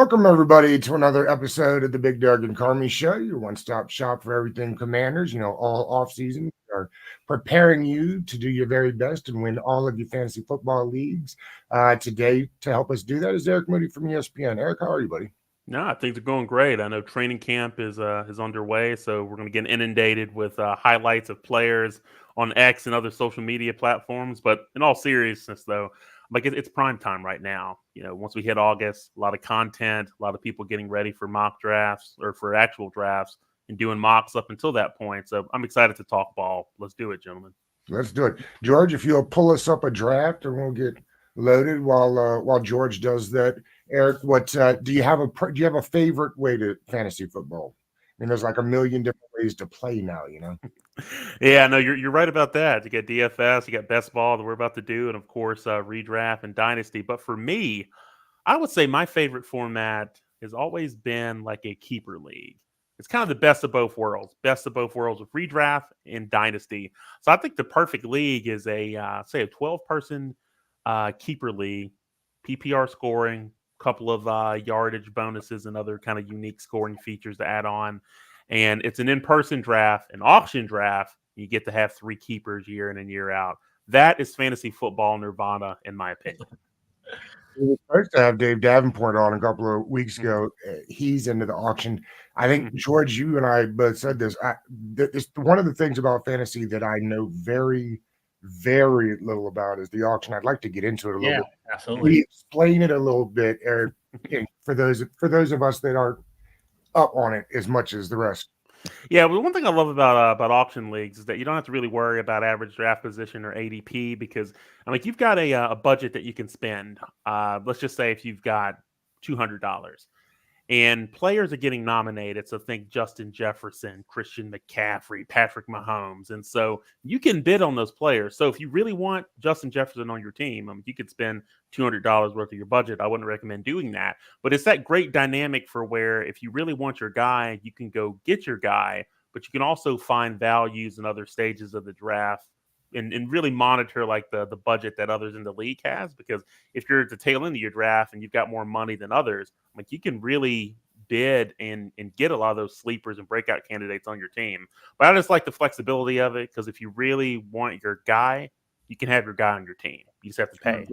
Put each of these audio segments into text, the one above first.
Welcome, everybody, to another episode of the Big Doug and Carmi Show, your one-stop shop for everything Commanders. All off-season, we are preparing you to do your very best and win all of your fantasy football leagues. Today, to help us do that, is Eric Moody from ESPN. Eric, how are you, buddy? No, things are going great. I know training camp is underway, so we're going to get inundated with highlights of players on X and other social media platforms. But in all seriousness, though, it's prime time right now. Once we hit August, a lot of content, a lot of people getting ready for mock drafts or for actual drafts and doing mocks up until that point. So I'm excited to talk ball. Let's do it, gentlemen. Let's do it, George. If you'll pull us up a draft, and we'll get loaded while George does that. Eric, what do you have a favorite way to fantasy football? I mean, there's like a million different ways to play now. Yeah, no, you're right about that. You got DFS, you got best ball that we're about to do, and of course redraft and dynasty. But for me, I would say my favorite format has always been like a keeper league. It's kind of the best of both worlds with redraft and dynasty. So I think the perfect league is say a 12-person keeper league, PPR scoring, couple of yardage bonuses and other kind of unique scoring features to add on. And it's an in-person draft, an auction draft. You get to have 3 keepers year in and year out. That is fantasy football nirvana, in my opinion. We were supposed to have Dave Davenport on a couple of weeks ago. He's into the auction. I think, George, you and I both said this. It's one of the things about fantasy that I know very, very little about is the auction. I'd like to get into it a little bit. Absolutely. Explain it a little bit, Eric, for those of us that aren't up on it as much as the rest. Yeah, well, one thing I love about auction leagues is that you don't have to really worry about average draft position or ADP because you've got a budget that you can spend. Let's just say if you've got $200 and players are getting nominated, so think Justin Jefferson, Christian McCaffrey, Patrick Mahomes, and so you can bid on those players. So if you really want Justin Jefferson on your team, you could spend $200 worth of your budget. I wouldn't recommend doing that, but it's that great dynamic for where if you really want your guy, you can go get your guy, but you can also find values in other stages of the draft and really monitor like the budget that others in the league has, because if you're at the tail end of your draft and you've got more money than others, you can really bid and get a lot of those sleepers and breakout candidates on your team. But I just like the flexibility of it, because if you really want your guy, you can have your guy on your team. You just have to pay.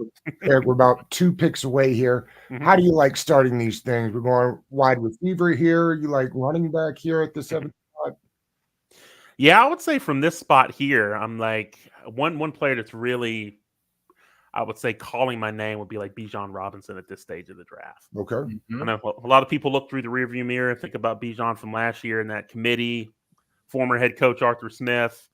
Eric, we're about 2 picks away here. How do you like starting these things? We're going wide receiver here. You like running back here at the 7th spot? Yeah, I would say from this spot here, I'm like one player that's really, I would say, calling my name would be like Bijan Robinson at this stage of the draft. Okay. I know a lot of people look through the rearview mirror and think about Bijan from last year in that committee, former head coach Arthur Smith,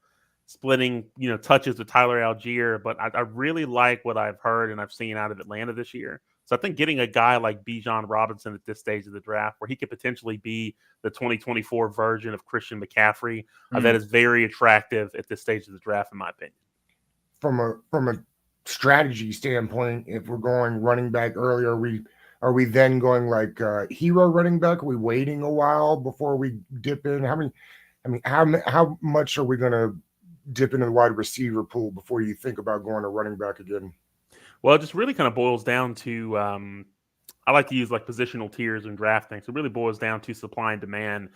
splitting touches with Tyler Algier. But I really like what I've heard and I've seen out of Atlanta this year. So I think getting a guy like Bijan Robinson at this stage of the draft, where he could potentially be the 2024 version of Christian McCaffrey, that is very attractive at this stage of the draft, in my opinion. From a strategy standpoint, if we're going running back early, are we then going like hero running back? Are we waiting a while before we dip in? How much are we going to dip into the wide receiver pool before you think about going to running back again? Well, it just really kind of boils down to I like to use like positional tiers in drafting. So it really boils down to supply and demand,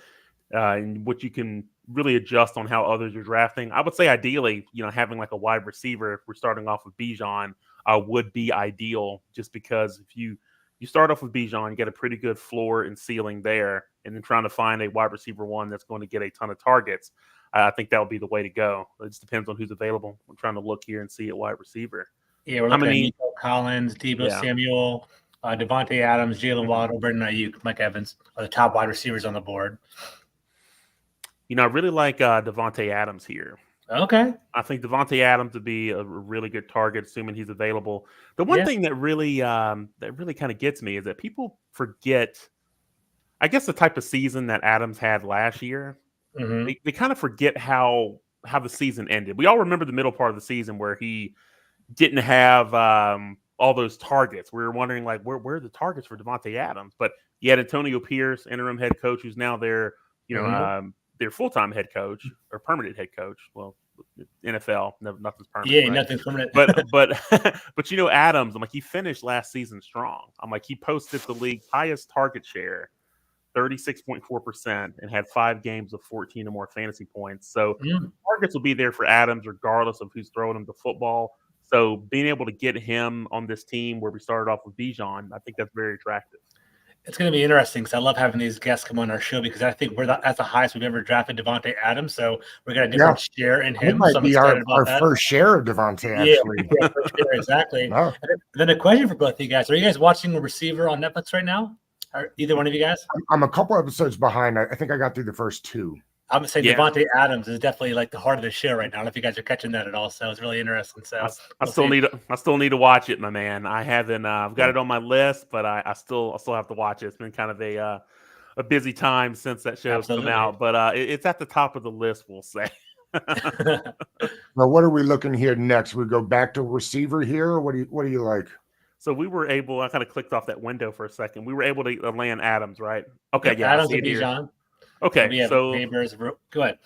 and what you can really adjust on how others are drafting. I would say ideally, having like a wide receiver, if we're starting off with Bijan, would be ideal, just because if you start off with Bijan, you get a pretty good floor and ceiling there, and then trying to find a wide receiver one that's going to get a ton of targets. I think that would be the way to go. It just depends on who's available. I'm trying to look here and see at wide receiver. Yeah, we're looking at Nico Collins, Deebo Samuel, Devontae Adams, Jalen Waddle, Brandon Ayuk, Mike Evans are the top wide receivers on the board. I really like Devontae Adams here. Okay. I think Devontae Adams would be a really good target, assuming he's available. The one thing that really kind of gets me is that people forget, I guess, the type of season that Adams had last year. They kind of forget how the season ended. We all remember the middle part of the season where he didn't have all those targets. We were wondering, like, where are the targets for Devontae Adams? But you had Antonio Pierce, interim head coach, who's now their full-time head coach or permanent head coach. Well, NFL. No, nothing's permanent. Yeah, right? nothing's permanent. But Adams, I'm like, he finished last season strong. I'm like, he posted the league's highest target share, 36.4%, and had 5 games of 14 or more fantasy points. So targets will be there for Adams regardless of who's throwing him the football. So being able to get him on this team where we started off with Bijan, I think that's very attractive. It's going to be interesting because I love having these guests come on our show because I think that's the highest we've ever drafted Davante Adams. So we're going to different share in him. It might so I'm be excited our about that. first share of Davante, actually. Yeah, first share, exactly. No. And then a question for both of you guys. Are you guys watching The Receiver on Netflix right now? Or either one of you guys? I'm a couple episodes behind. I think I got through the first 2. I'm saying Davante Adams is definitely like the heart of the show right now. I don't know if you guys are catching that at all. So it's really interesting. So I still need to watch it, my man. I haven't. I've got it on my list, but I still have to watch it. It's been kind of a busy time since that show's come out, but it's at the top of the list, we'll say. Well, what are we looking here next? We go back to receiver here, or what do you like? So we were able. I kind of clicked off that window for a second. We were able to land Adams, right? Okay, yeah. Adams and Bijan. Okay, so neighbors. Go ahead.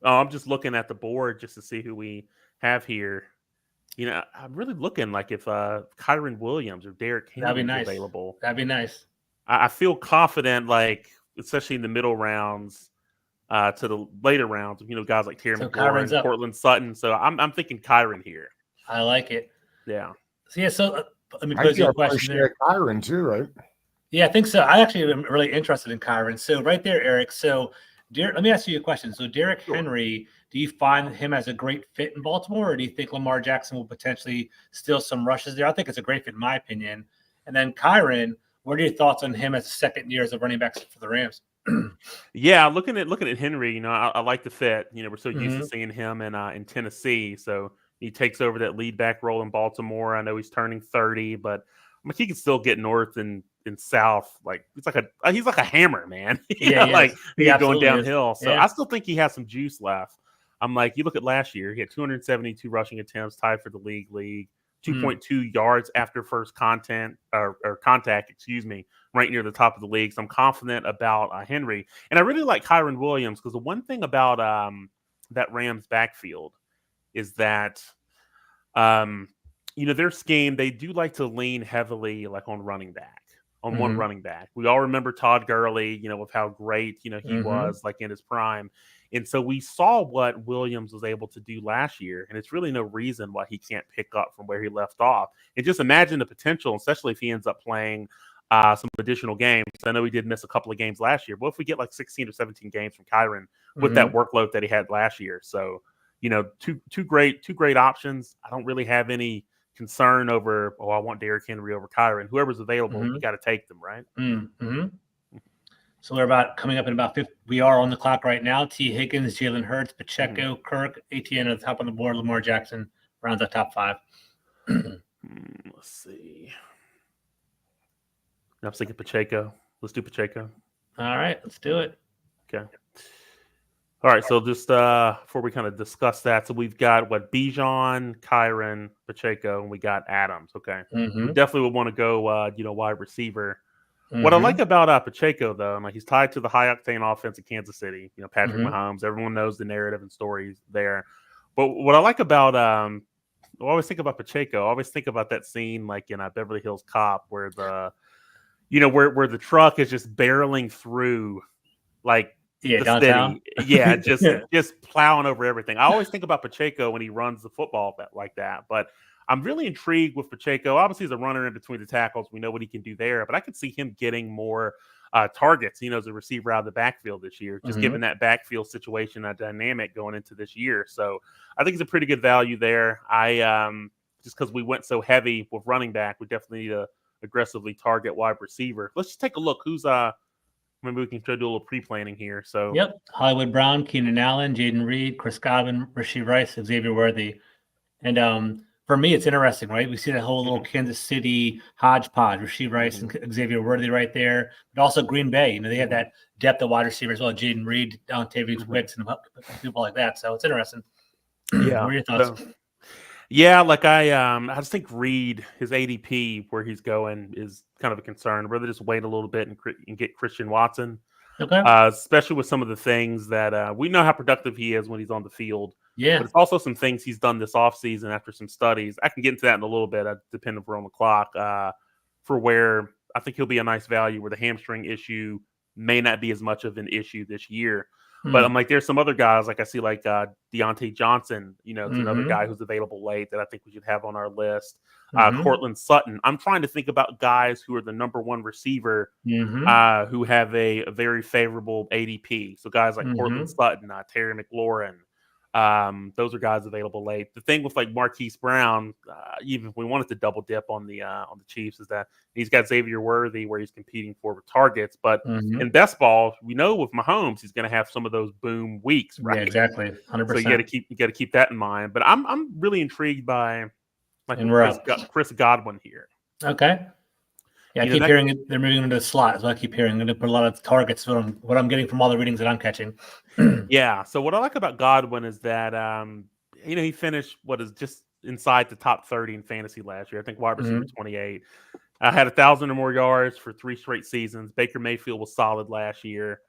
I'm just looking at the board just to see who we have here. I'm really looking like if Kyren Williams or Derrick Henry is available. That'd be nice. I feel confident, like especially in the middle rounds to the later rounds. Guys like Terry McLaurin, Cortland Sutton. So I'm thinking Kyren here. I like it. Yeah. So let me pose you a question there. Kyren too, right? Yeah, I think so. I actually am really interested in Kyren. So right there, Eric. So let me ask you a question. So Derrick Henry, do you find him as a great fit in Baltimore, or do you think Lamar Jackson will potentially steal some rushes there? I think it's a great fit in my opinion. And then Kyren, what are your thoughts on him as a second year as a running back for the Rams? Yeah, looking at Henry, I like the fit. We're so used to seeing him in Tennessee, so he takes over that lead back role in Baltimore. I know he's turning 30, but he can still get north and south. Like he's like a hammer, man. He's going downhill. So I still think he has some juice left. I'm like, you look at last year, he had 272 rushing attempts, tied for the league, 2.2 yards after first contact, right near the top of the league. So I'm confident about Henry. And I really like Kyren Williams because the one thing about that Rams backfield is that, their scheme, they do like to lean heavily like on running back, on one running back. We all remember Todd Gurley, with how great, he was like in his prime. And so we saw what Williams was able to do last year, and it's really no reason why he can't pick up from where he left off. And just imagine the potential, especially if he ends up playing some additional games. I know he did miss a couple of games last year, but if we get like 16 or 17 games from Kyren with that workload that he had last year. So, two great options. I don't really have any concern over, I want Derrick Henry over Kyren. Whoever's available, you got to take them, right? So we're coming up in about 50. We are on the clock right now. T. Higgins, Jalen Hurts, Pacheco, Kirk, ATN at the top on the board. Lamar Jackson rounds the top 5. Let's see. I'm thinking Pacheco. Let's do Pacheco. All right, let's do it. Okay. All right, so just before we kind of discuss that, so we've got Bijan, Kyren, Pacheco, and we got Adams. Okay, we definitely would want to go, wide receiver. What I like about Pacheco, though, he's tied to the high octane offense of Kansas City. Patrick Mahomes. Everyone knows the narrative and stories there. But what I like about, I always think about Pacheco. I always think about that scene like in Beverly Hills Cop, where where the truck is just barreling through, like. The downtown. City. Just plowing over everything. I always think about Pacheco when he runs the football like that. But I'm really intrigued with Pacheco. Obviously, he's a runner in between the tackles. We know what he can do there. But I could see him getting more targets, as a receiver out of the backfield this year, just given that backfield situation, that dynamic going into this year. So I think it's a pretty good value there. Just because we went so heavy with running back, we definitely need to aggressively target wide receiver. Let's just take a look. Who's maybe we can try to do a little pre-planning here. So Hollywood Brown, Keenan Allen, Jaden Reed, Chris Godwin, Rashee Rice, Xavier Worthy. And for me, it's interesting, right? We see that whole little Kansas City hodgepodge, Rashee Rice and Xavier Worthy right there, but also Green Bay. They had that depth of wide receiver as well, Jaden Reed, Dontavius Wicks, and people like that. So it's interesting. Yeah. What are your thoughts? Yeah, I just think Reed, his ADP, where he's going, is kind of a concern. I'd rather just wait a little bit and get Christian Watson. Okay. Especially with some of the things that we know how productive he is when he's on the field. Yeah. But it's also some things he's done this offseason after some studies. I can get into that in a little bit, depending if we're on the clock, for where I think he'll be a nice value where the hamstring issue may not be as much of an issue this year. But I'm like, there's some other guys, like I see like Deontay Johnson, it's another guy who's available late that I think we should have on our list. Cortland Sutton. I'm trying to think about guys who are the number one receiver who have a very favorable ADP. So guys like Cortland Sutton, Terry McLaurin. Those are guys available late. The thing with like Marquise Brown, even if we wanted to double dip on the Chiefs, is that he's got Xavier Worthy where he's competing for targets. But in best ball, we know with Mahomes, he's going to have some of those boom weeks, right? Yeah, exactly, 100%. So you got to keep that in mind. But I'm really intrigued by like Chris Godwin here. Okay. Yeah, I keep hearing they're moving into the slot, so I keep hearing they're going to put a lot of targets. What I'm getting from all the readings that I'm catching. Yeah. So what I like about Godwin is that he finished what is just inside the top 30 in fantasy last year. I think wide receiver 28. Had 1,000 or more yards for 3 straight seasons. Baker Mayfield was solid last year.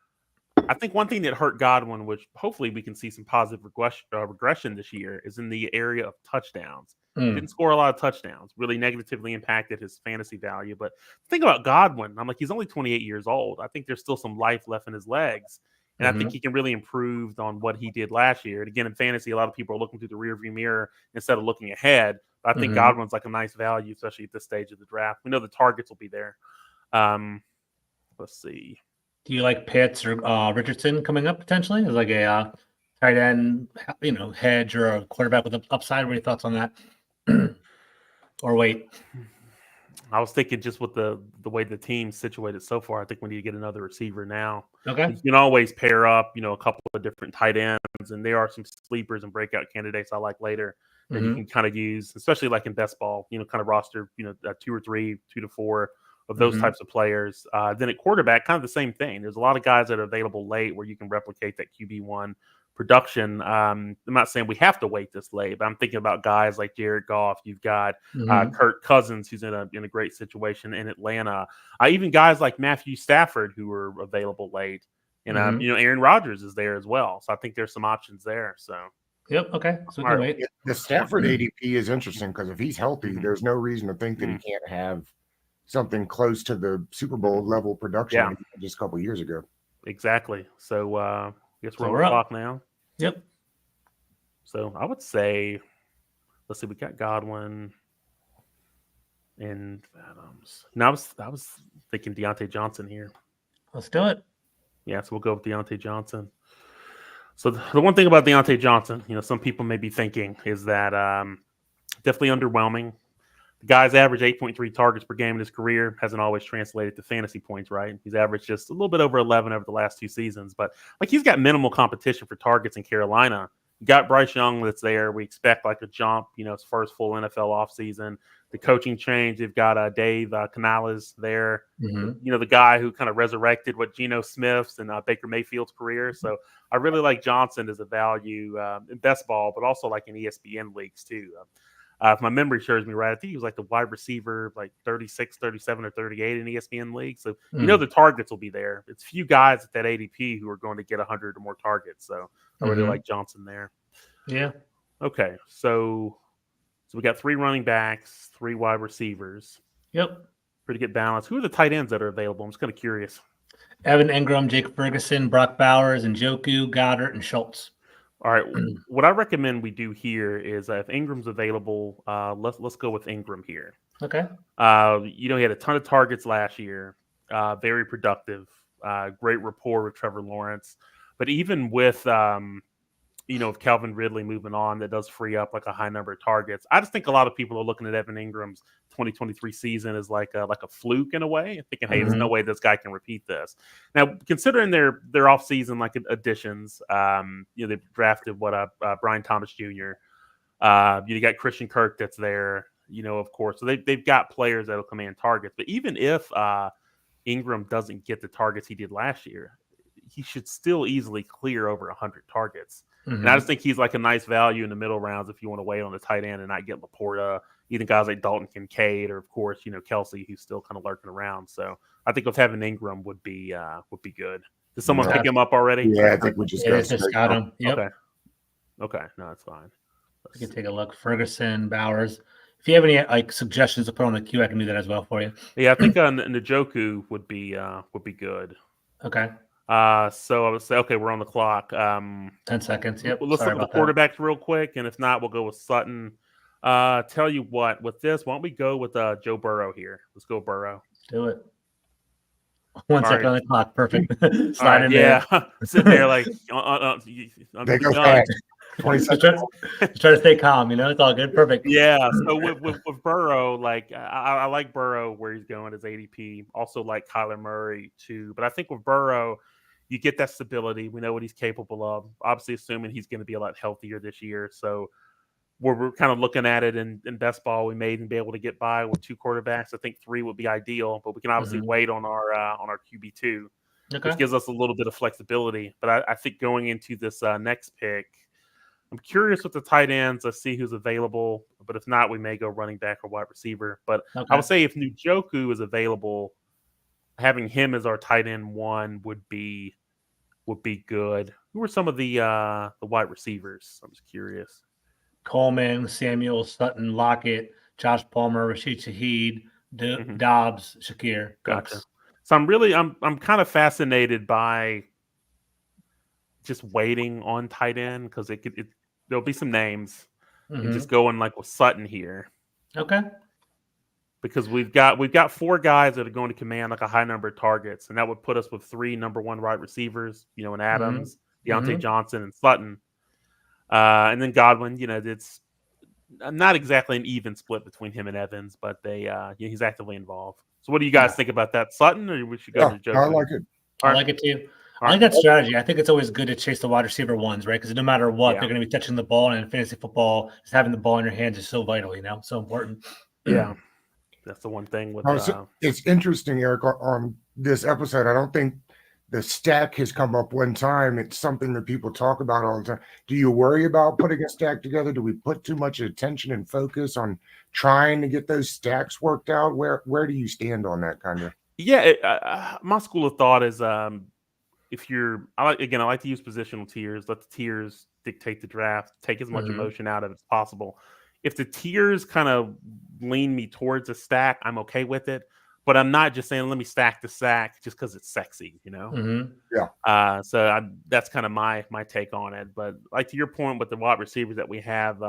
I think one thing that hurt Godwin, which hopefully we can see some positive regression this year, is in the area of touchdowns. He didn't score a lot of touchdowns, really negatively impacted his fantasy value. But think about Godwin. I'm like, he's only 28 years old. I think there's still some life left in his legs. And I think he can really improve on what he did last year. And again, in fantasy, a lot of people are looking through the rearview mirror instead of looking ahead. But I think Godwin's like a nice value, especially at this stage of the draft. We know the targets will be there. Let's see. Do you like Pitts or Richardson coming up potentially as like a tight end, hedge or a quarterback with an upside? What are your thoughts on that? Or wait? I was thinking just with the way the team's situated so far, I think we need to get another receiver now. Okay. You can always pair up, a couple of different tight ends, and there are some sleepers and breakout candidates I like later that you can kind of use, especially like in best ball, kind of roster, 2 or 3, 2 to 4 of those types of players. Then at quarterback, kind of the same thing. There's a lot of guys that are available late where you can replicate that QB1 production. I'm not saying we have to wait this late, but I'm thinking about guys like Jared Goff. You've got Kirk Cousins, who's in a great situation in Atlanta. Even guys like Matthew Stafford, who are available late, and Aaron Rodgers is there as well. So I think there's some options there. So. Yep. Okay. So we can wait. The Stafford ADP is interesting because if he's healthy, there's no reason to think that he can't have something close to the Super Bowl level production just a couple of years ago. Exactly. So I guess we're on the clock now. Yep. So I would say, let's see, we got Godwin and Adams. Now I was thinking Deontay Johnson here. Let's do it. Yeah, so we'll go with Deontay Johnson. So the one thing about Deontay Johnson, some people may be thinking is that definitely underwhelming. The guy's averaged 8.3 targets per game in his career. Hasn't always translated to fantasy points, right? He's averaged just a little bit over 11 over the last 2 seasons. But he's got minimal competition for targets in Carolina. You got Bryce Young that's there. We expect like a jump, his first full NFL offseason. The coaching change, they've got Dave Canales there. The guy who kind of resurrected what Geno Smith's and Baker Mayfield's career. So I really like Johnson as a value in best ball, but also like in ESPN leagues too. If my memory serves me right, I think he was like the wide receiver, like 36, 37, or 38 in ESPN league. So, the targets will be there. It's few guys at that ADP who are going to get 100 or more targets. So I really like Johnson there. Yeah. Okay. So we got 3 running backs, 3 wide receivers. Yep. Pretty good balance. Who are the tight ends that are available? I'm just kind of curious. Evan Engram, Jake Ferguson, Brock Bowers, Njoku, Goddard, and Schultz. All right. What I recommend we do here is if Ingram's available, let's go with Ingram here. Okay. He had a ton of targets last year. Very productive. Great rapport with Trevor Lawrence. But even with if Calvin Ridley moving on, that does free up like a high number of targets. I just think a lot of people are looking at Evan Ingram's 2023 season as like a fluke in a way, thinking, hey, there's no way this guy can repeat this. Now, considering their offseason like additions, they've drafted Brian Thomas Jr. You got Christian Kirk that's there, of course. So they've got players that'll command targets. But even if Ingram doesn't get the targets he did last year, he should still easily clear over 100 targets. And I just think he's like a nice value in the middle rounds if you want to wait on the tight end and not get Laporta, even guys like Dalton Kincaid, or of course, Kelsey, who's still kind of lurking around. So I think with having Ingram would be good. Did someone pick him up already? Yeah, I think we just got him. Yep. Okay. Okay, no, that's fine. We can take a look. Ferguson, Bowers. If you have any like suggestions to put on the queue, I can do that as well for you. Yeah, I think Njoku would be good. Okay. So I would say, okay, we're on the clock. 10 seconds. Yep. Let's Sorry look at the about that. quarterbacks real quick, and if not, we'll go with Sutton. Tell you what, with this, why don't we go with Joe Burrow here? Let's go Burrow. Do it. 1 second right. on the clock. Perfect. All Slide right, in yeah, there. sitting there like They go done. fast. 20 Just seconds. try to stay calm. It's all good. Perfect. Yeah. So with Burrow, like I like Burrow where he's going as ADP. Also like Kyler Murray too, but I think with Burrow, you get that stability. We know what he's capable of. Obviously, assuming he's going to be a lot healthier this year. So we're kind of looking at it in best ball. We may even be able to get by with 2 quarterbacks. I think 3 would be ideal, but we can obviously wait on our QB2, Okay. which gives us a little bit of flexibility. But I think going into this next pick, I'm curious with the tight ends. Let's see who's available. But if not, we may go running back or wide receiver. But I would say if Njoku is available, having him as our tight end 1 would be good. Who are some of the wide receivers? I'm just curious. Coleman, Samuel, Sutton, Lockett, Josh Palmer, Rashid Shaheed, Dobbs, Shakir. Gotcha. Cooks. So I'm kind of fascinated by just waiting on tight end because there'll be some names and just going like with Sutton here. Okay. Because we've got 4 guys that are going to command like a high number of targets, and that would put us with 3 number 1 wide receivers, in Adams, Deontay Johnson, and Sutton. And then Godwin, it's not exactly an even split between him and Evans, but he's actively involved. So what do you guys think about that? Sutton, or we should go to Joe? I like it. I like it too. I like that strategy. I think it's always good to chase the wide receiver ones, right? Because no matter what, they're going to be touching the ball, and in fantasy football, just having the ball in your hands is so vital, so important. Yeah. That's the one thing with it's interesting, Eric, on this episode. I don't think the stack has come up one time. It's something that people talk about all the time. Do you worry about putting a stack together? Do we put too much attention and focus on trying to get those stacks worked out? Where do you stand on that kind of? Yeah, my school of thought is if you're, I like to use positional tiers. Let the tiers dictate the draft. Take as much emotion out of it as possible. If the tiers kind of lean me towards a stack, I'm okay with it. But I'm not just saying let me stack the stack just because it's sexy, Yeah. So that's kind of my take on it. But like to your point with the wide receivers that we have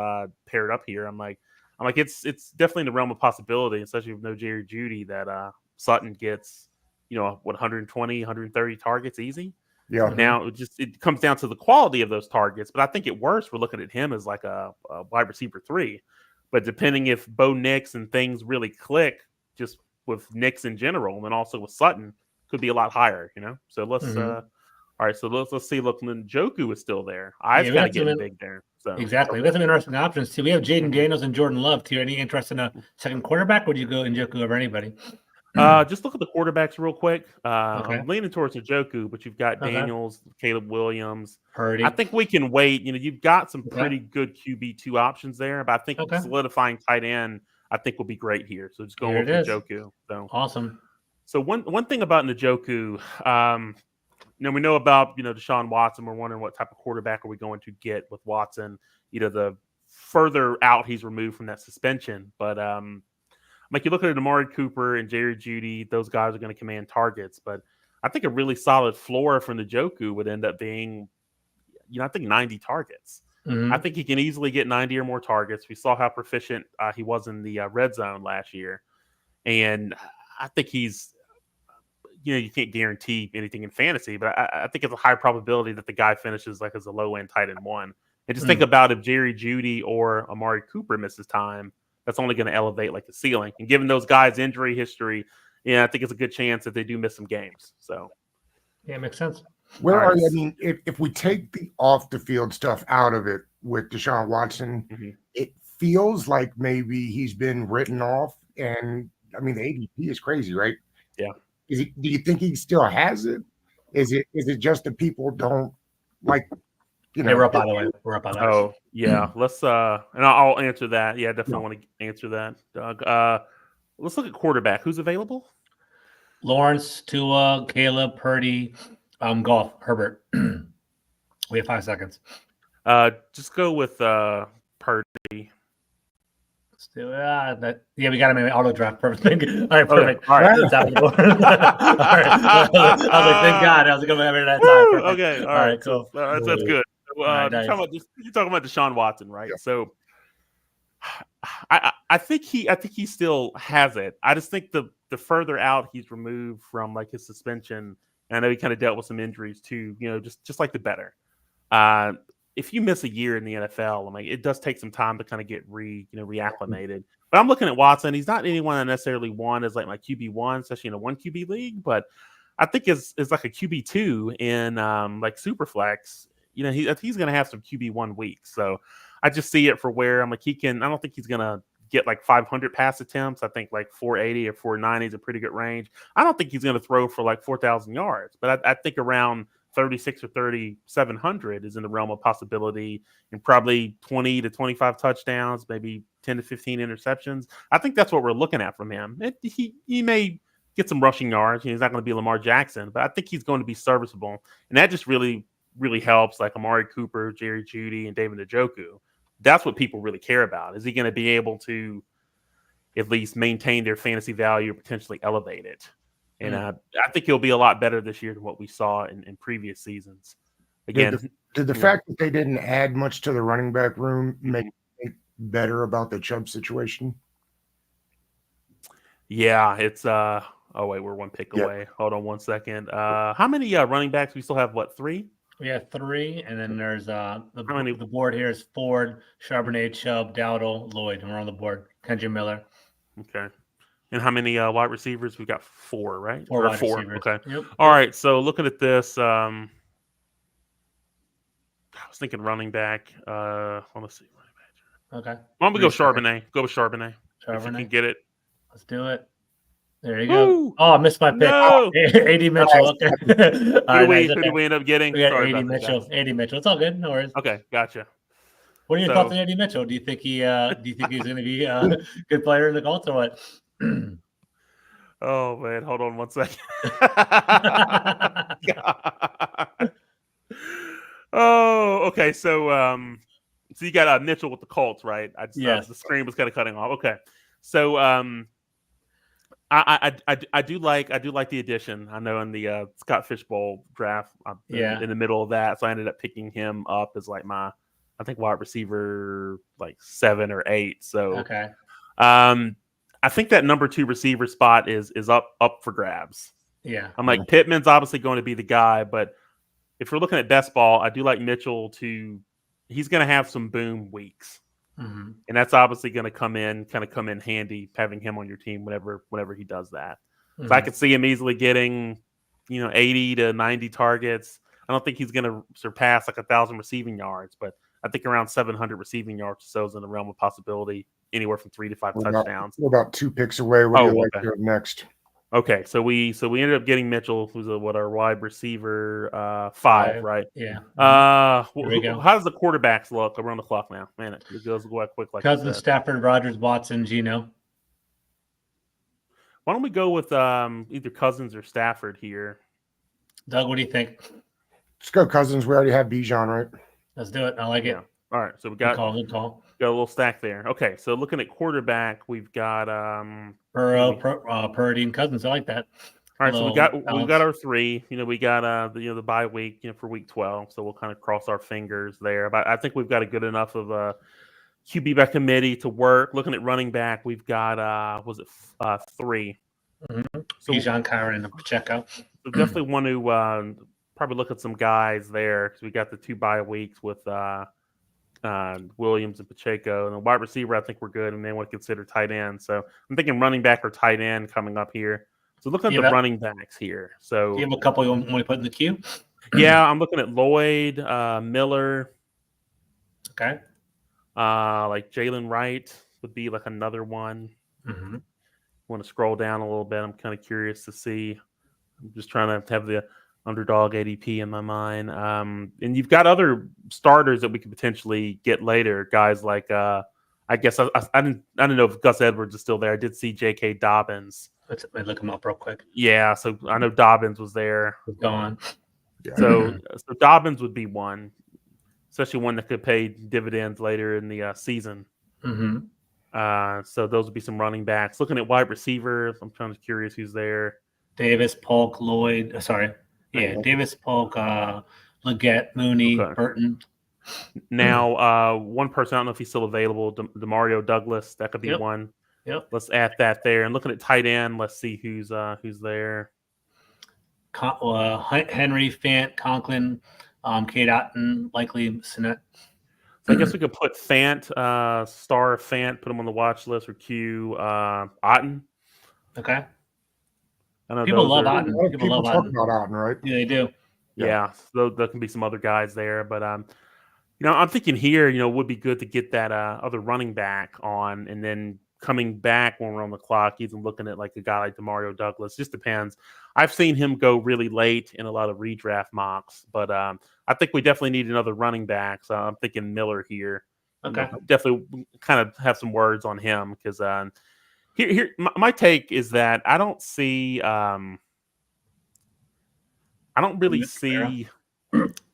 paired up here, I'm like it's definitely in the realm of possibility, especially with no Jerry Jeudy, that Sutton gets 120, 130 targets easy. Yeah. Now it comes down to the quality of those targets, but I think at worst we're looking at him as like a wide receiver 3. But depending if Bo Nix and things really click, just with Nix in general, and also with Sutton, could be a lot higher. So let's all right. So let's see. Look, Njoku is still there. I've got to get big there. So exactly, we got some interesting options too. We have Jaden Daniels and Jordan Love too. Any interest in a second quarterback? Or would you go Njoku over anybody? Just look at the quarterbacks real quick. I'm leaning towards Njoku, but you've got Daniels, Caleb Williams. Purdy. I think we can wait. You've got some pretty good QB2 options there, but I think solidifying tight end, I think will be great here. So just go with Njoku. So awesome. So one thing about Njoku, we know about Deshaun Watson. We're wondering what type of quarterback are we going to get with Watson. The further out he's removed from that suspension, but like you look at Amari Cooper and Jerry Jeudy, those guys are going to command targets. But I think a really solid floor for Njoku would end up being, I think 90 targets. I think he can easily get 90 or more targets. We saw how proficient he was in the red zone last year. And I think he's, you can't guarantee anything in fantasy, but I think it's a high probability that the guy finishes like as a low-end tight end 1. And just think about if Jerry Jeudy or Amari Cooper misses time, that's only going to elevate like the ceiling. And given those guys' injury history, I think it's a good chance that they do miss some games. So, yeah, it makes sense. Where are you? I mean, if we take the off the field stuff out of it with Deshaun Watson, it feels like maybe he's been written off. And I mean, the ADP is crazy, right? Yeah. Do you think he still has it? Is it just that people don't like? We're up by the way. We're up by the way. Oh yeah, let's and I'll answer that. Yeah, definitely want to answer that, Doug. Let's look at quarterback. Who's available? Lawrence, Tua, Caleb, Purdy, Goff, Herbert. We have 5 seconds. Just go with Purdy. Let's do that. Yeah, we got him in auto draft. Perfect. All right, perfect. All right. It's happening. All right. I was like, thank God. I was going to have it at that time. Perfect. Okay. All right. Cool. So, that's good. So, right, nice. you're talking about Deshaun Watson, right? Yeah. So, I think he still has it. I just think the further out he's removed from like his suspension, and I know he kind of dealt with some injuries too. Just like the better. If you miss a year in the NFL, I mean, it does take some time to kind of get reacclimated. But I'm looking at Watson. He's not anyone I necessarily want as like my QB1, especially in a 1 QB league. But I think is like a QB2 in like Superflex. He's going to have some QB1 weeks. So I just see it for where I'm like I don't think he's going to get like 500 pass attempts. I think like 480 or 490 is a pretty good range. I don't think he's going to throw for like 4,000 yards, but I think around 36 or 3,700 is in the realm of possibility, and probably 20 to 25 touchdowns, maybe 10 to 15 interceptions. I think that's what we're looking at from him. He may get some rushing yards. He's not going to be Lamar Jackson, but I think he's going to be serviceable, and that just really, really helps like Amari Cooper, Jerry Jeudy, and David Njoku. That's what people really care about. Is he going to be able to at least maintain their fantasy value or potentially elevate it? And I think he'll be a lot better this year than what we saw in previous seasons. Again, did the fact that they didn't add much to the running back room make it better about the Chubb situation? Yeah, it's oh wait, we're one pick away. Hold on 1 second. How many running backs? We still have 3? We have 3, and then there's the board here is Ford, Charbonnet, Chubb, Dowdle, Lloyd, and we're on the board. Kendra Miller. Okay. And how many wide receivers? We've got 4, right? 4 wide receivers. Okay. Yep. All right. So looking at this, I was thinking running back. Let's see. Okay. Why don't we go Charbonnet? Go with Charbonnet. If you can get it. Let's do it. There you go. Woo! Oh, I missed my pick. No! AD Mitchell. Okay. Who did we end up getting? We got Sorry AD Mitchell. AD Mitchell. It's all good. No worries. Okay, gotcha. What are your thoughts on AD Mitchell? Do you think he's going to be a good player in the Colts or what? Oh man, hold on 1 second. Oh, okay. So you got Mitchell with the Colts, right? Yes. The screen was kind of cutting off. Okay, so I do like the addition. I know in the Scott Fishbowl draft, in the middle of that, so I ended up picking him up as like my, I think, wide receiver like 7 or 8. So okay. I think that number 2 receiver spot is up for grabs. Yeah. I'm like, Pittman's obviously going to be the guy, but if we're looking at best ball, I do like Mitchell he's going to have some boom weeks. Mm-hmm. And that's obviously going to come in handy, having him on your team whenever he does that. Mm-hmm. So I could see him easily getting, 80 to 90 targets. I don't think he's going to surpass like 1,000 receiving yards, but I think around 700 receiving yards or so is in the realm of possibility, anywhere from 3 to 5 touchdowns. We're about 2 picks away. What do you like to go next? Okay, so we ended up getting Mitchell, who's our wide receiver 5, right? Yeah. How does the quarterbacks look? We're on the clock now. Man, it goes quite quick. Like Cousins, Stafford, Rodgers, Watson, Geno. Why don't we go with either Cousins or Stafford here? Doug, what do you think? Let's go Cousins. We already have Bijan, right? Let's do it. I like it. Yeah. All right, so we got good call. Got a little stack there. Okay, so looking at quarterback, we've got Purdy and Cousins. I like that. All right, so we got our 3. We got the bye week, for week 12. So we'll kind of cross our fingers there. But I think we've got a good enough of a QB by committee to work. Looking at running back, we've got 3. Mm-hmm. So Bijan, Kyron, and Pacheco. So definitely want to probably look at some guys there because we got the 2 bye weeks with Williams and Pacheco, and the wide receiver I think we're good, and then we'll consider tight end. So I'm thinking running back or tight end coming up here. So looking at the running backs here. So do you have a couple you want to put in the queue? Yeah, I'm looking at Lloyd, Miller. Okay. Like Jalen Wright would be like another one. Mm-hmm. Want to scroll down a little bit. I'm kind of curious to see. I'm just trying to have the underdog ADP in my mind. And you've got other starters that we could potentially get later. Guys like I guess I didn't know if Gus Edwards is still there. I did see J.K. Dobbins. Let's look him up real quick. Yeah, so I know Dobbins was there. He's gone. So Dobbins would be one. especially one that could pay dividends later in the season. So those would be some running backs. Looking at wide receivers, I'm kind of curious who's there. Davis, Polk, Lloyd. Davis, Polk, Leggett, Mooney, Okay. Burton. Now, one person, I don't know if he's still available, Demario Douglas. That could be one. Yep. Let's add that there. And looking at tight end, let's see who's there. Henry, Fant, Conklin, Kate Otten, likely Sinet. So I guess we could put Fant, star Fant, put him on the watch list, or Q Otten. Okay. I know People love Otten. People talk about Otten, right? Yeah, they do. Yeah. So there can be some other guys there, but I'm thinking here, would be good to get that other running back on, and then coming back when we're on the clock, even looking at like a guy like Demario Douglas. Just depends. I've seen him go really late in a lot of redraft mocks, but I think we definitely need another running back. So I'm thinking Miller here. Okay. Definitely kind of have some words on him because here my take is that I don't see I don't really see.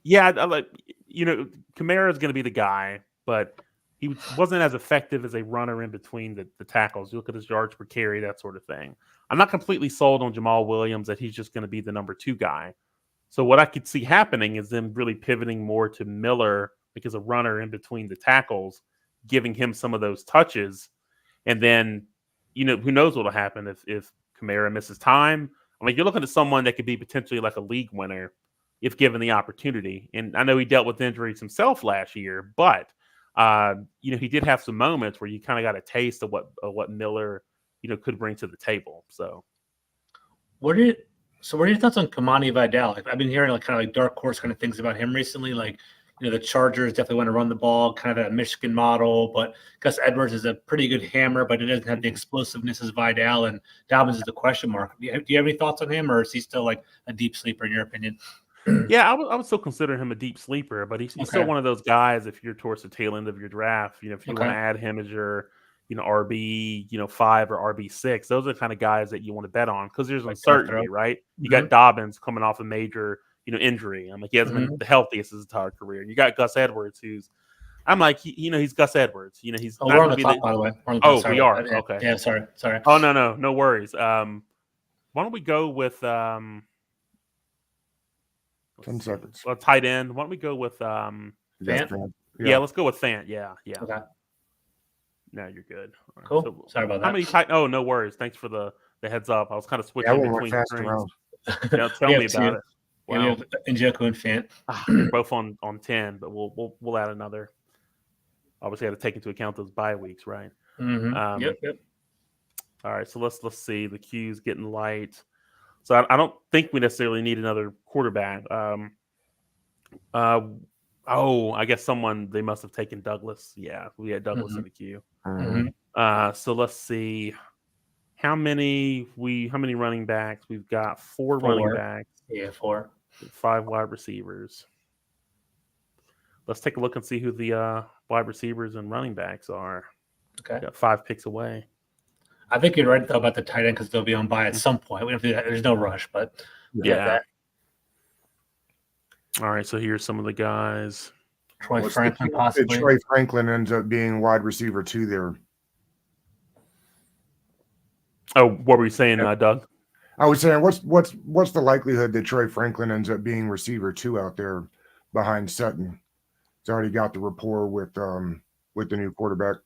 Yeah, Kamara is going to be the guy, but he wasn't as effective as a runner in between the tackles. You look at his yards per carry, that sort of thing. I'm not completely sold on Jamal Williams that he's just going to be the number 2 guy. So what I could see happening is them really pivoting more to Miller because a runner in between the tackles, giving him some of those touches. And then, who knows what will happen if Kamara misses time. I mean, you're looking at someone that could be potentially like a league winner if given the opportunity. And I know he dealt with injuries himself last year, but he did have some moments where you kind of got a taste of what Miller, could bring to the table. So, what are your thoughts on Kamani Vidal? I've been hearing kind of dark horse kind of things about him recently. The Chargers definitely want to run the ball, kind of a Michigan model, but Gus Edwards is a pretty good hammer, but it doesn't have the explosiveness as Vidal, and Dobbins is the question mark. Do you have any thoughts on him, or is he still like a deep sleeper in your opinion? Yeah, I would still consider him a deep sleeper, but he's still one of those guys. If you're towards the tail end of your draft, if you want to add him as your, RB, 5 or RB6, those are the kind of guys that you want to bet on because there's uncertainty, right? You got Dobbins coming off a major, injury. I'm like, he hasn't been the healthiest his entire career. And you got Gus Edwards, I'm like, he's Gus Edwards. He's not we're on going the to be top, by the way. We are. Okay. Yeah, sorry. Oh no worries. Why don't we go with 10 seconds. Tight end. Why don't we go with Fant? Yeah, let's go with Fant. Yeah. Okay. No, you're good. Right. Cool. So, sorry about that. How many tight? Oh, no worries. Thanks for the heads up. I was kind of switching between screens. Tell me about it. Wow. Yeah, we have Njoku and Fant. They're both on 10, but we'll add another. Obviously, had to take into account those bye weeks, right? Yep. All right, so let's see. The queue's getting light, so I don't think we necessarily need another quarterback. I guess they must have taken Douglas. Yeah, we had Douglas in the queue. So let's see. How many running backs? We've got 4 running backs. Yeah, 4. 5 wide receivers. Let's take a look and see who the wide receivers and running backs are. Okay. Got 5 picks away. I think you're right though about the tight end because they'll be on by at some point. We don't have to do that. There's no rush, but yeah. All right, so here's some of the guys. Troy Franklin possibly. Troy Franklin ends up being wide receiver 2 there. Oh, what were you saying, Doug? I was saying, what's the likelihood that Troy Franklin ends up being receiver 2 out there behind Sutton? He's already got the rapport with the new quarterback.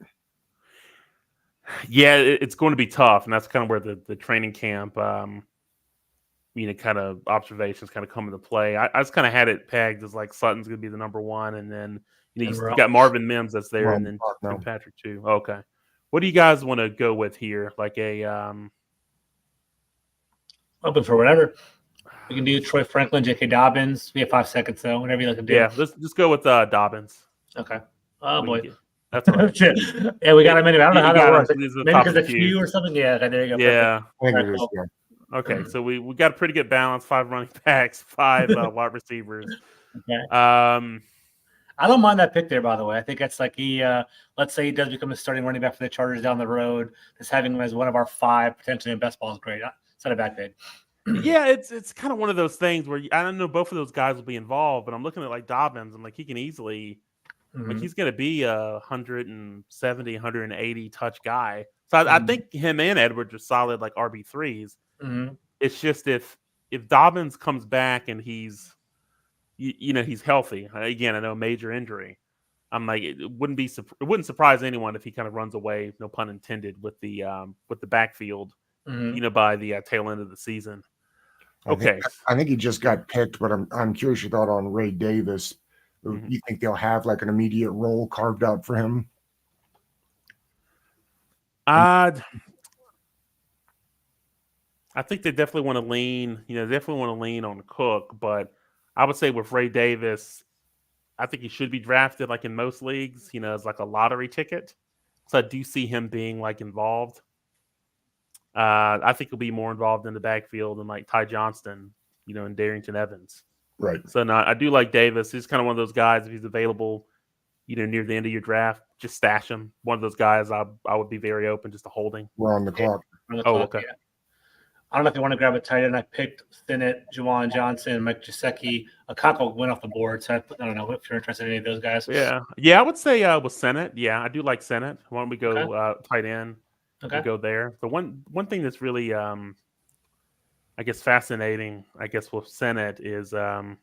Yeah, it's going to be tough, and that's kind of where the training camp, kind of observations kind of come into play. I just kind of had it pegged as like Sutton's going to be the number 1, and then you got Marvin Mims that's there, and then Patrick too. Okay, what do you guys want to go with here? Like a open for whatever. We can do Troy Franklin, J.K. Dobbins. We have 5 seconds, though. Whatever you like to do. Yeah, let's just go with Dobbins. Okay. Oh, boy. That's right. Yeah, we got him anyway. I don't know how that works. Maybe because it's you or something. Yeah, there you go. Yeah. Right, Okay, so we got a pretty good balance. 5 running backs, 5 wide receivers. Okay. I don't mind that pick there, by the way. I think that's like let's say he does become a starting running back for the Chargers down the road. Just having him as one of our 5 potentially in best ball is great. It's not a bad pick. Yeah, it's kind of one of those things where I don't know both of those guys will be involved, but I'm looking at like Dobbins. I'm like, he can easily Like he's going to be a 170, 180 touch guy. So I think him and Edwards are solid like RB3s. It's just if Dobbins comes back and he's he's healthy. Again, I know major injury. I'm like it wouldn't surprise anyone if he kind of runs away, no pun intended, with the backfield, by the tail end of the season. Okay. I think he just got picked, but I'm curious your thought on Ray Davis. You think they'll have like an immediate role carved out for him? I think they definitely want to lean, on Cook, but I would say with Ray Davis, I think he should be drafted like in most leagues, as like a lottery ticket. So I do see him being like involved. I think he'll be more involved in the backfield than like Ty Johnston, and Darrington Evans. Right. So no, I do like Davis. He's kind of one of those guys, if he's available, near the end of your draft, just stash him. One of those guys I would be very open just to holding. We're on the clock. Okay. Yeah. I don't know if you want to grab a tight end. I picked Stinnett, Juwan Johnson, Mike Gesicki. Akako went off the board, so I don't know if you're interested in any of those guys. Yeah, I would say with Sennett. Yeah, I do like Sennett. Why don't we go tight end? Okay. We go there. The one thing that's really I guess fascinating, with Sennett is what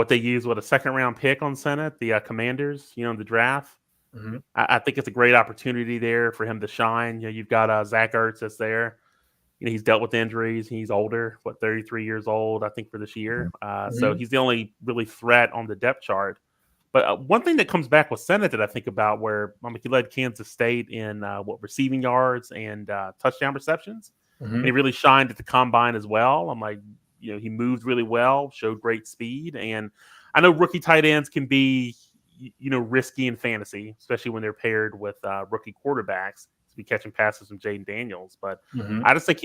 they use with a second round pick on Sennett, the Commanders, in the draft. I think it's a great opportunity there for him to shine. You've got Zach Ertz that's there. He's dealt with injuries. He's older, 33 years old, I think, for this year. So he's the only really threat on the depth chart. But one thing that comes back with Sennett that I think about, where he led Kansas State in receiving yards and touchdown receptions, and he really shined at the combine as well. I'm like, he moved really well, showed great speed, and I know rookie tight ends can be, risky in fantasy, especially when they're paired with rookie quarterbacks to be catching passes from Jaden Daniels. But I just think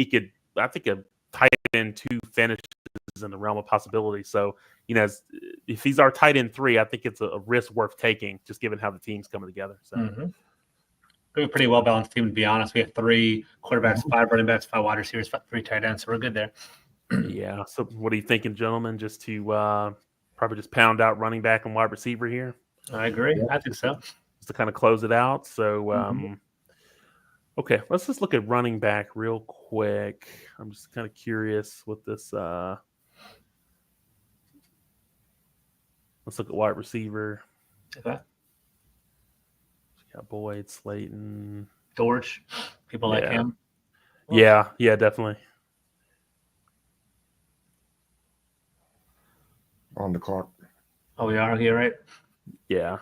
I think a tight end 2 finishes in the realm of possibility. So, if he's our tight end 3, I think it's a risk worth taking, just given how the team's coming together. So, we have a pretty well balanced team, to be honest. We have 3 quarterbacks, 5 running backs, 5 wide receivers, 3 tight ends. So we're good there. Yeah. So, what are you thinking, gentlemen? Just to probably just pound out running back and wide receiver here. I agree. I think so. Just to kind of close it out. So, okay, let's just look at running back real quick. I'm just kind of curious with this. Let's look at wide receiver. Okay. Got Boyd, Slayton, George. People like him. Yeah, definitely. On the clock. Oh, we are here, right? Yeah.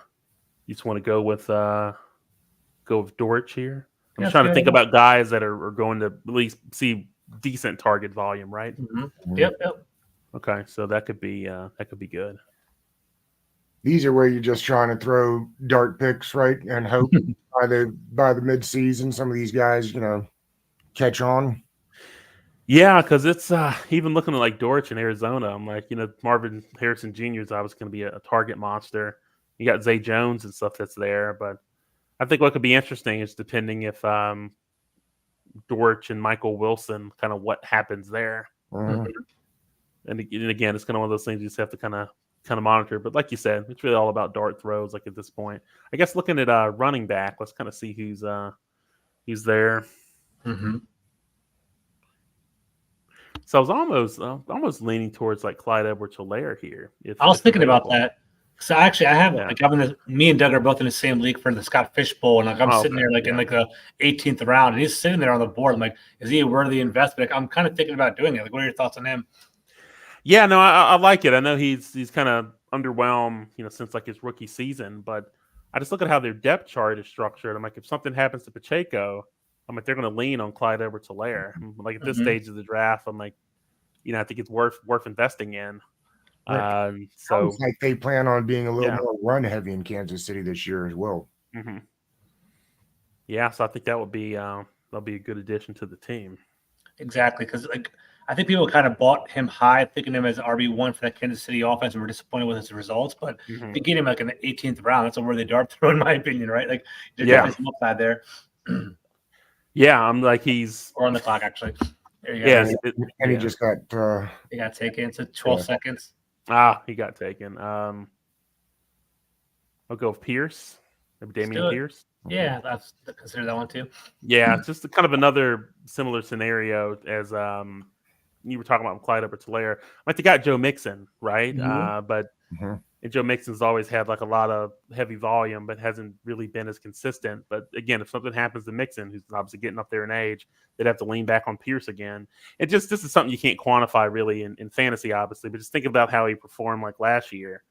You just want to go with Dortch here? I'm just trying to think about guys that are going to at least see decent target volume, right? Yep. Okay, so that could be good. These are where you're just trying to throw dart picks, right, and hope by the mid-season some of these guys, catch on. Yeah, because it's even looking at like Dortch in Arizona. I'm like, Marvin Harrison Jr. is obviously going to be a target monster. You got Zay Jones and stuff that's there, but I think what could be interesting is depending if Dortch and Michael Wilson, kind of what happens there. And again, it's kind of one of those things you just have to kind of monitor. But like you said, it's really all about dart throws. Like at this point, I guess looking at running back, let's kind of see who's there. So I was almost leaning towards like Clyde Edwards-Helaire here. I was thinking about that. So actually, I have me and Doug are both in the same league for the Scott Fish Bowl, and like I'm sitting there in the 18th round, and he's sitting there on the board. I'm like, is he a worthy investment? Like, I'm kind of thinking about doing it. Like, what are your thoughts on him? Yeah, no, I like it. I know he's kind of underwhelmed, since like his rookie season, but I just look at how their depth chart is structured. I'm like, if something happens to Pacheco, I'm like, they're going to lean on Clyde Edwards-Helaire. Like at this stage of the draft, I'm like, I think it's worth investing in. Right. So like they plan on being a little more run heavy in Kansas City this year as well. Yeah, so I think that'll be a good addition to the team. Exactly, because I think people kind of bought him high, thinking him as RB1 for that Kansas City offense, and were disappointed with his results. But if you get him like in the 18th round, that's a worthy dart throw, in my opinion, right? Like, there's definitely some upside there. Yeah, I'm like he's or on the clock actually. There you go. And he just got he got taken. So 12 seconds. He got taken. I'll go with Pierce. Maybe Damian do it. Pierce. Yeah, that's consider that one too. Yeah, it's just kind of another similar scenario as you were talking about Clyde Edwards-Helaire. Like they got Joe Mixon, right? Mhm. But and Joe Mixon's always had like a lot of heavy volume, but hasn't really been as consistent. But again, if something happens to Mixon, who's obviously getting up there in age, they'd have to lean back on Pierce again. And just this is something you can't quantify really in fantasy, obviously. But just think about how he performed like last year.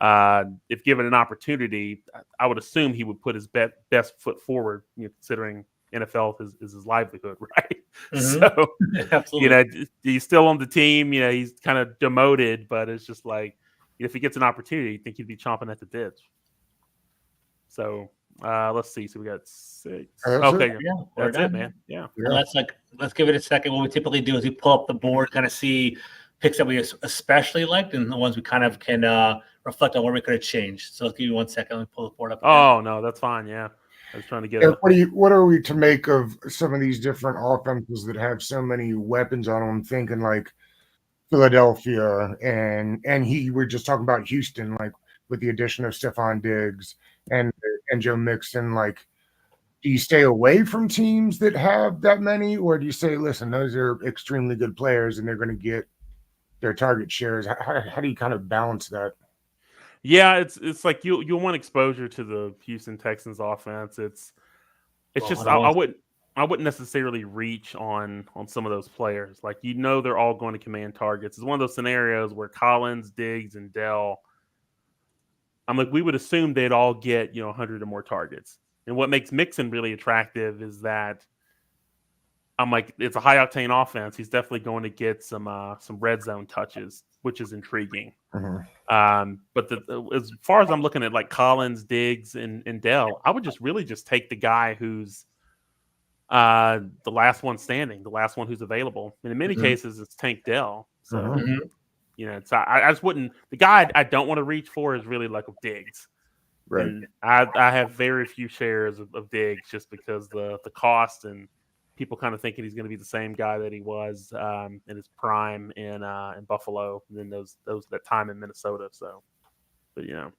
If given an opportunity, I would assume he would put his best foot forward, considering NFL is his livelihood, right? So, Absolutely. he's still on the team. He's kind of demoted, but it's just like if he gets an opportunity, you think he'd be chomping at the bit. So let's see. So we got 6. Okay, that's it, man. Yeah. Well, let's give it a second. What we typically do is we pull up the board, kind of see picks that we especially liked, and the ones we kind of can reflect on where we could have changed. So let's give you 1 second. Let me pull the board up again. Oh no, that's fine. Yeah, I was trying to get up. What are we to make of some of these different offenses that have so many weapons on them? Thinking like Philadelphia, and we were just talking about Houston, like with the addition of Stephon Diggs and Joe Mixon. Like, do you stay away from teams that have that many, or do you say, listen, those are extremely good players and they're going to get their target shares? How do you kind of balance that? Yeah, it's like you'll want exposure to the Houston Texans offense. It's just I wouldn't necessarily reach on some of those players. Like they're all going to command targets. It's one of those scenarios where Collins, Diggs, and Dell. I'm like, we would assume they'd all get 100 or more targets. And what makes Mixon really attractive is that I'm like, it's a high octane offense. He's definitely going to get some red zone touches, which is intriguing. But as far as I'm looking at like Collins, Diggs, and Dell, I would just take the guy who's the last one standing, the last one who's available. And in many cases, it's Tank Dell. So so I just wouldn't. The guy I don't want to reach for is really like Diggs. Right. And I have very few shares of Diggs just because the cost and people kind of thinking he's going to be the same guy that he was in his prime in Buffalo, and then that time in Minnesota. So, but All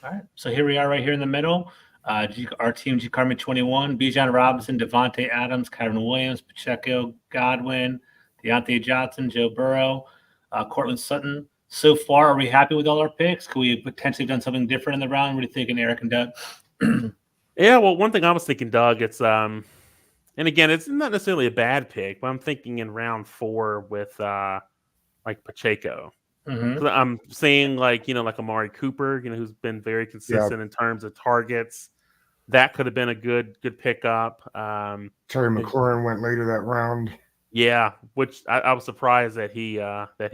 right. So here we are, right here in the middle. Our team: G. Carmen 21, Bijan Robinson, Devontae Adams, Kyron Williams, Pacheco, Godwin, Deontay Johnson, Joe Burrow, Cortland Sutton. So far, are we happy with all our picks? Could we have potentially done something different in the round? What are you thinking, Eric and Doug? Yeah, well, one thing I was thinking, Doug, it's and again, it's not necessarily a bad pick, but I'm thinking in round 4 with like Pacheco. I'm seeing like Amari Cooper, who's been very consistent in terms of targets. That could have been a good pickup. Terry McLaurin went later that round. Yeah, which I was surprised that he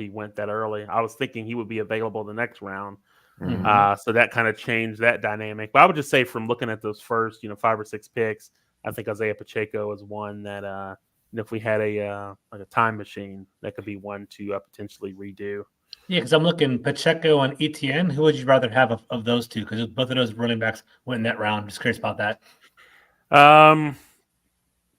went that early. I was thinking he would be available the next round. So that kind of changed that dynamic. But I would just say from looking at those first 5 or 6 picks, I think Isiah Pacheco is one that if we had a time machine, that could be one to potentially redo. Yeah, because I'm looking Pacheco and ETN. Who would you rather have of those two? Because both of those running backs went in that round. I'm just curious about that.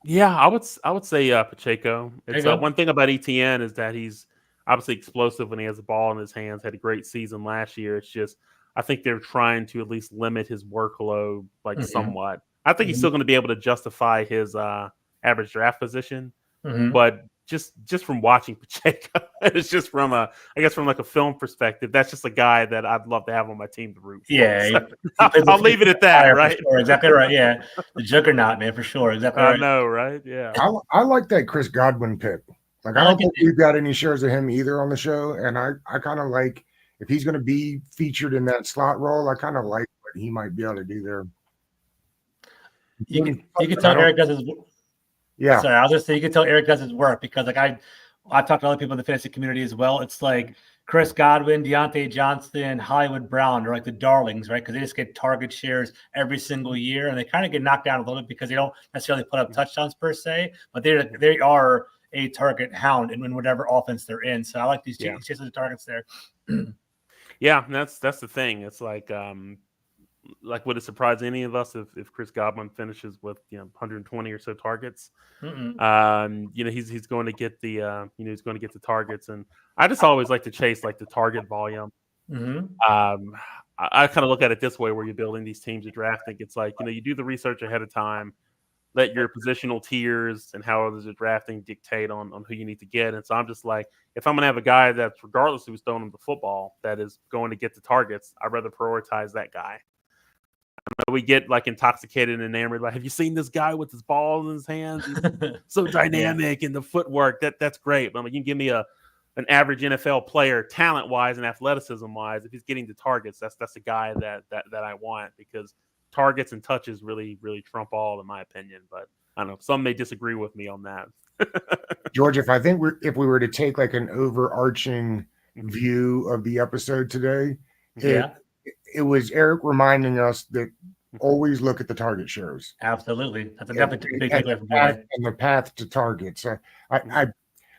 Yeah, I would say Pacheco. It's one thing about ETN is that he's obviously explosive when he has the ball in his hands. Had a great season last year. It's just I think they're trying to at least limit his workload somewhat. I think he's still going to be able to justify his average draft position, but just from watching Pacheco, it's just from like a film perspective, that's just a guy that I'd love to have on my team to root for. Yeah, so I'll leave it at that, right? Sure. Exactly right. Yeah, the juggernaut, man, for sure. Exactly right. I know, right? Yeah. I like that Chris Godwin pick. Like, I don't think we've got any shares of him either on the show, and I kind of like if he's going to be featured in that slot role. I kind of like what he might be able to do there. You can tell Eric does his. Yeah. Sorry, I was just saying you can tell Eric does his work because like I've talked to other people in the fantasy community as well. It's like Chris Godwin, Deontay Johnson, Hollywood Brown are like the darlings, right? Because they just get target shares every single year, and they kind of get knocked down a little bit because they don't necessarily put up touchdowns per se, but they are a target hound in whatever offense they're in. So I like these chases of targets there. Yeah, that's the thing. It's like would it surprise any of us if Chris Godwin finishes with 120 or so targets? He's going to get the he's going to get the targets, and I just always like to chase like the target volume. I kind of look at it this way: where you're building these teams you're drafting, it's like you do the research ahead of time. Let your positional tiers and how others are drafting dictate on who you need to get. And so I'm just like, if I'm going to have a guy that's, regardless of who's throwing him the football, that is going to get the targets, I'd rather prioritize that guy. I know we get like intoxicated and enamored. Like, have you seen this guy with his ball in his hands? He's so dynamic and the footwork. That's great. But you can give me an average NFL player, talent-wise and athleticism-wise. If he's getting the targets, that's the guy that I want, because targets and touches really, really trump all, in my opinion. But I don't know. Some may disagree with me on that. George, if we were to take like an overarching view of the episode today, it was Eric reminding us that always look at the target shares. Absolutely. That's definitely a big takeaway from today. And the path to targets.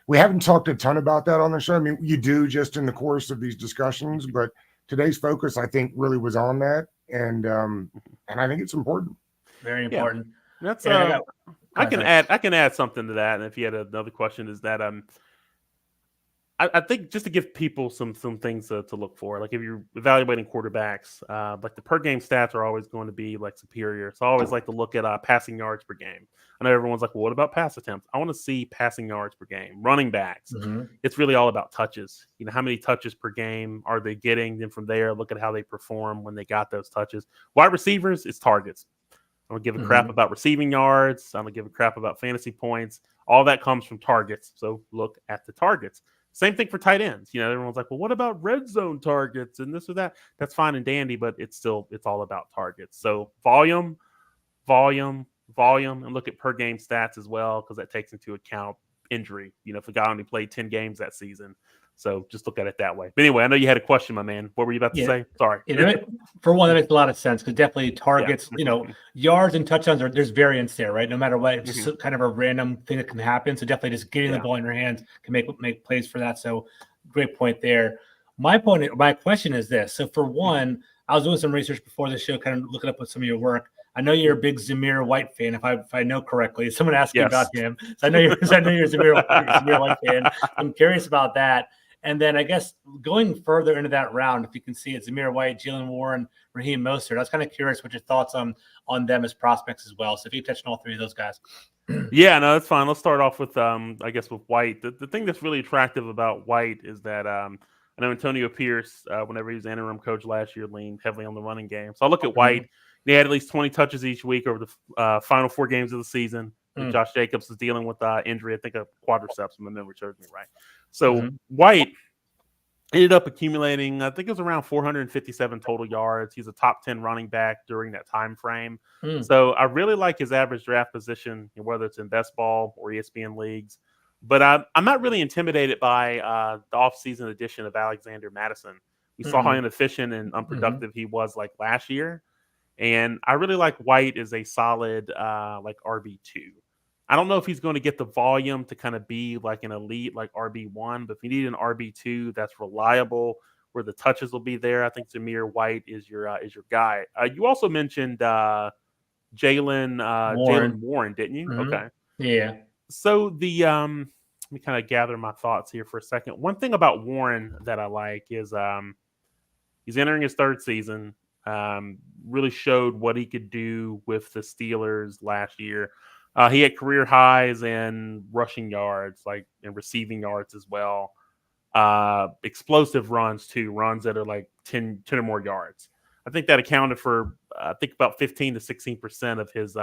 We haven't talked a ton about that on the show. I mean, you do just in the course of these discussions, but today's focus, I think, really was on that. And I think it's important. Very important. Yeah. That's I can add something to that. And if you had another question, is that I think just to give people some things to look for, like if you're evaluating quarterbacks, like the per game stats are always going to be like superior. So I always like to look at passing yards per game. I know everyone's like, well, what about pass attempts? I want to see passing yards per game. Running backs, it's really all about touches. How many touches per game are they getting? Then from there, look at how they perform when they got those touches. Wide receivers, it's targets. I don't give a crap about receiving yards. I don't give a crap about fantasy points. All that comes from targets. So look at the targets. Same thing for tight ends. Everyone's like, well, what about red zone targets and this or that? That's fine and dandy, but it's all about targets. So volume, and look at per game stats as well, because that takes into account injury. If a guy only played 10 games that season. So just look at it that way. But anyway, I know you had a question, my man. What were you about to say? Sorry. For one, that makes a lot of sense, because definitely targets, yards and touchdowns, there's variance there, right? No matter what, it's just kind of a random thing that can happen. So definitely just getting the ball in your hands can make plays for that. So great point there. My question is this. So for one, I was doing some research before the show, kind of looking up with some of your work. I know you're a big Zamir White fan, if I know correctly. Someone asked me about him. So I know you're a Zamir White fan. I'm curious about that. And then I guess going further into that round, if you can see it, Zamir White, Jalen Warren, Raheem Mostert, I was kind of curious what your thoughts on them as prospects as well. So if you touch on all three of those guys. Yeah, no, that's fine. Let's start off with, I guess, with White. The thing that's really attractive about White is that I know Antonio Pierce, whenever he was interim coach last year, leaned heavily on the running game. So I look at White. He had at least 20 touches each week over the final 4 games of the season. Josh Jacobs is dealing with injury, I think a quadriceps, if my memory serves me right. So White ended up accumulating, I think it was around 457 total yards. He's a top 10 running back during that time frame. So I really like his average draft position, whether it's in best ball or ESPN leagues. But I'm not really intimidated by the offseason addition of Alexander Madison. We saw how inefficient and unproductive he was like last year. And I really like White as a solid like RB2. I don't know if he's going to get the volume to kind of be like an elite like RB1, but if you need an RB2 that's reliable, where the touches will be there, I think Zamir White is your guy. You also mentioned Jalen Warren, didn't you? Okay. Yeah. So let me kind of gather my thoughts here for a second. One thing about Warren that I like is he's entering his 3rd season. Really showed what he could do with the Steelers last year. He had career highs in rushing yards, like in receiving yards as well. Explosive runs too, runs that are like 10 or more yards. I think that accounted for I think about 15 to 16% of his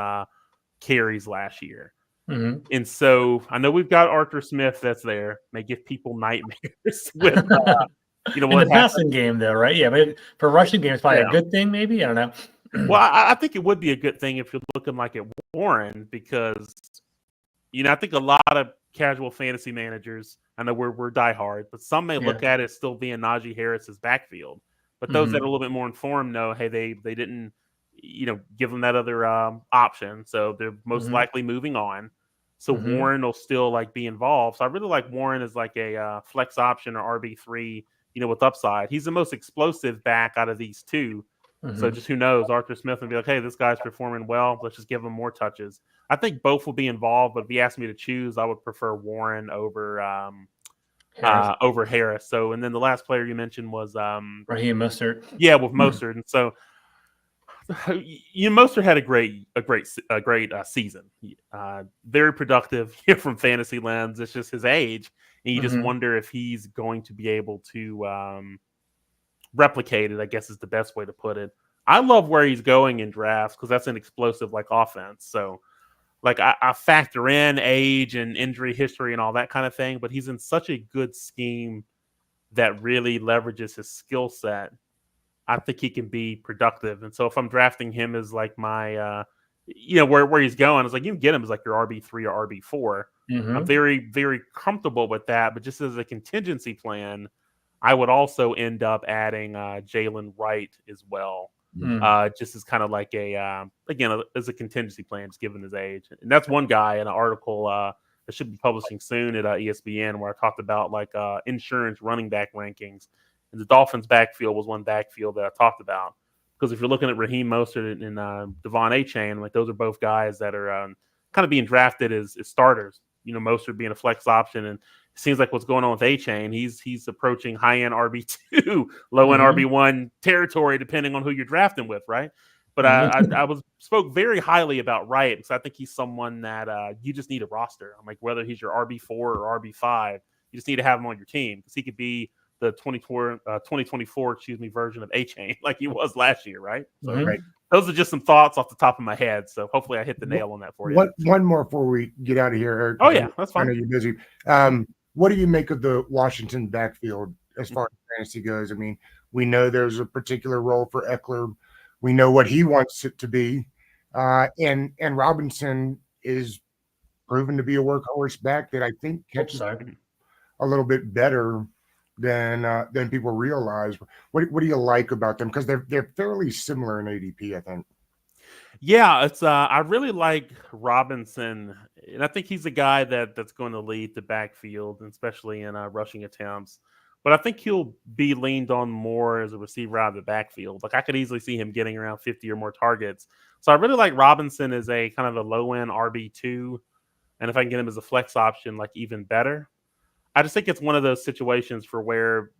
carries last year. And so I know we've got Arthur Smith that's there. May give people nightmares with in the passing game, though, right? Yeah, but for rushing game, it's probably a good thing, maybe. I don't know. Well, I think it would be a good thing if you're looking like at Warren, because I think a lot of casual fantasy managers, I know we're diehard, but some may look at it still being Najee Harris's backfield. But those that are a little bit more informed know, hey, they didn't give them that other option, so they're most likely moving on. So Warren will still like be involved. So I really like Warren as like a flex option or RB3. With upside. He's the most explosive back out of these two. So just who knows? Arthur Smith will be like, hey, this guy's performing well. Let's just give him more touches. I think both will be involved, but if you ask me to choose, I would prefer Warren over over Harris. So, and then the last player you mentioned was Raheem Mostert. Yeah, with Mostert, and so Mostert had a great season. Very productive from fantasy lens. It's just his age, and you just wonder if he's going to be able to replicate it, I guess is the best way to put it. I love where he's going in drafts because that's an explosive offense. So I factor in age and injury history and all that kind of thing, but he's in such a good scheme that really leverages his skill set. I think he can be productive. And so if I'm drafting him as my where he's going, it's like you can get him as your RB3 or RB4. I'm very, very comfortable with that. But just as a contingency plan, I would also end up adding Jalen Wright as well. Just as kind of as a contingency plan, just given his age. And that's one guy in an article that should be publishing soon at ESPN where I talked about insurance running back rankings. And the Dolphins backfield was one backfield that I talked about. Because if you're looking at Raheem Mostert and Devon Achane, those are both guys that are kind of being drafted as starters. Mostert being a flex option, and it seems like what's going on with Achane, he's approaching high-end RB2, low-end RB1 territory, depending on who you're drafting with, right? But I spoke very highly about Wright because I think he's someone that you just need a roster. I'm whether he's your RB4 or RB5, you just need to have him on your team because he could be the 2024 version of Achane like he was last year, right? So those are just some thoughts off the top of my head. So hopefully I hit the nail on that for you. One more before we get out of here, Eric. Oh yeah, that's fine. I know you're busy. What do you make of the Washington backfield as far as fantasy goes? We know there's a particular role for Eckler. We know what he wants it to be. And Robinson is proven to be a workhorse back that I think catches a little bit better than people realize. What do you like about them? Because they're fairly similar in ADP, I think. Yeah, it's I really like Robinson, and I think he's a guy that's going to lead the backfield, especially in rushing attempts. But I think he'll be leaned on more as a receiver out of the backfield. I could easily see him getting around 50 or more targets. So I really like Robinson as a kind of a low-end RB2, and if I can get him as a flex option, even better. I just think it's one of those situations for where,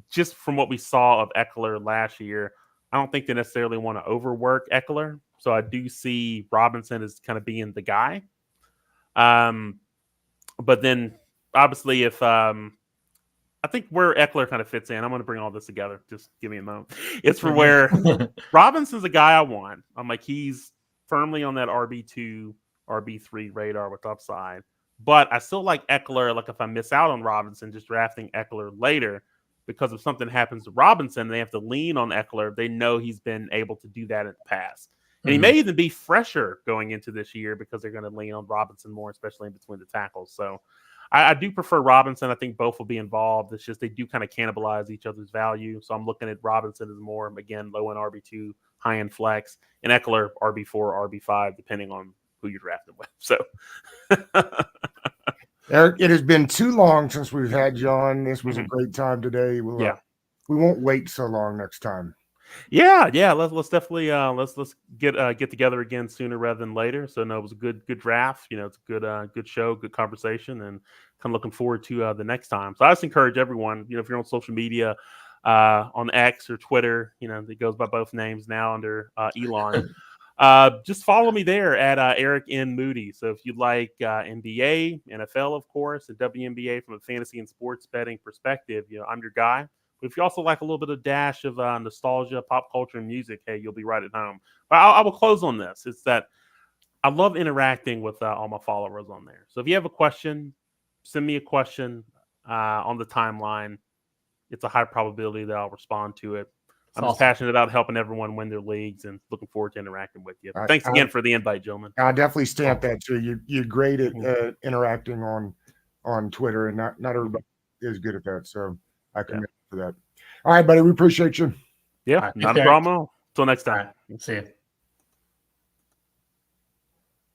just from what we saw of Eckler last year, I don't think they necessarily want to overwork Eckler. So I do see Robinson as kind of being the guy. But then, obviously, if I think where Eckler kind of fits in, I'm going to bring all this together. Just give me a moment. It's for where Robinson's a guy I want. He's firmly on that RB2, RB3 radar with upside. But I still like Eckler. If I miss out on Robinson, just drafting Eckler later, because if something happens to Robinson, they have to lean on Eckler. They know he's been able to do that in the past. And he may even be fresher going into this year because they're going to lean on Robinson more, especially in between the tackles. So I do prefer Robinson. I think both will be involved. It's just they do kind of cannibalize each other's value. So I'm looking at Robinson as more, again, low-end RB2, high-end flex, and Eckler RB4, RB5, depending on who you're drafting with. So Eric, it has been too long since we've had you on. This was a great time today. We won't wait so long next time. Yeah. Let's definitely let's get together again sooner rather than later. So no, it was a good draft. It's a good show, good conversation, and kind of looking forward to the next time. So I just encourage everyone, if you're on social media, on X or Twitter, it goes by both names now under Elon. Just follow me there at Eric N. Moody. So if you like NBA, NFL, of course, and WNBA from a fantasy and sports betting perspective, I'm your guy. But if you also like a little bit of dash of nostalgia, pop culture, and music, hey, you'll be right at home. But I will close on this. It's that I love interacting with all my followers on there. So if you have a question, send me a question on the timeline. It's a high probability that I'll respond to it. I'm just passionate about helping everyone win their leagues and looking forward to interacting with you. Thanks again for the invite, gentlemen. I definitely stamp that too. You're great at interacting on Twitter, and not everybody is good at that. So I commend you for that. All right, buddy. We appreciate you. Yeah, not a problem. Until next time. See you.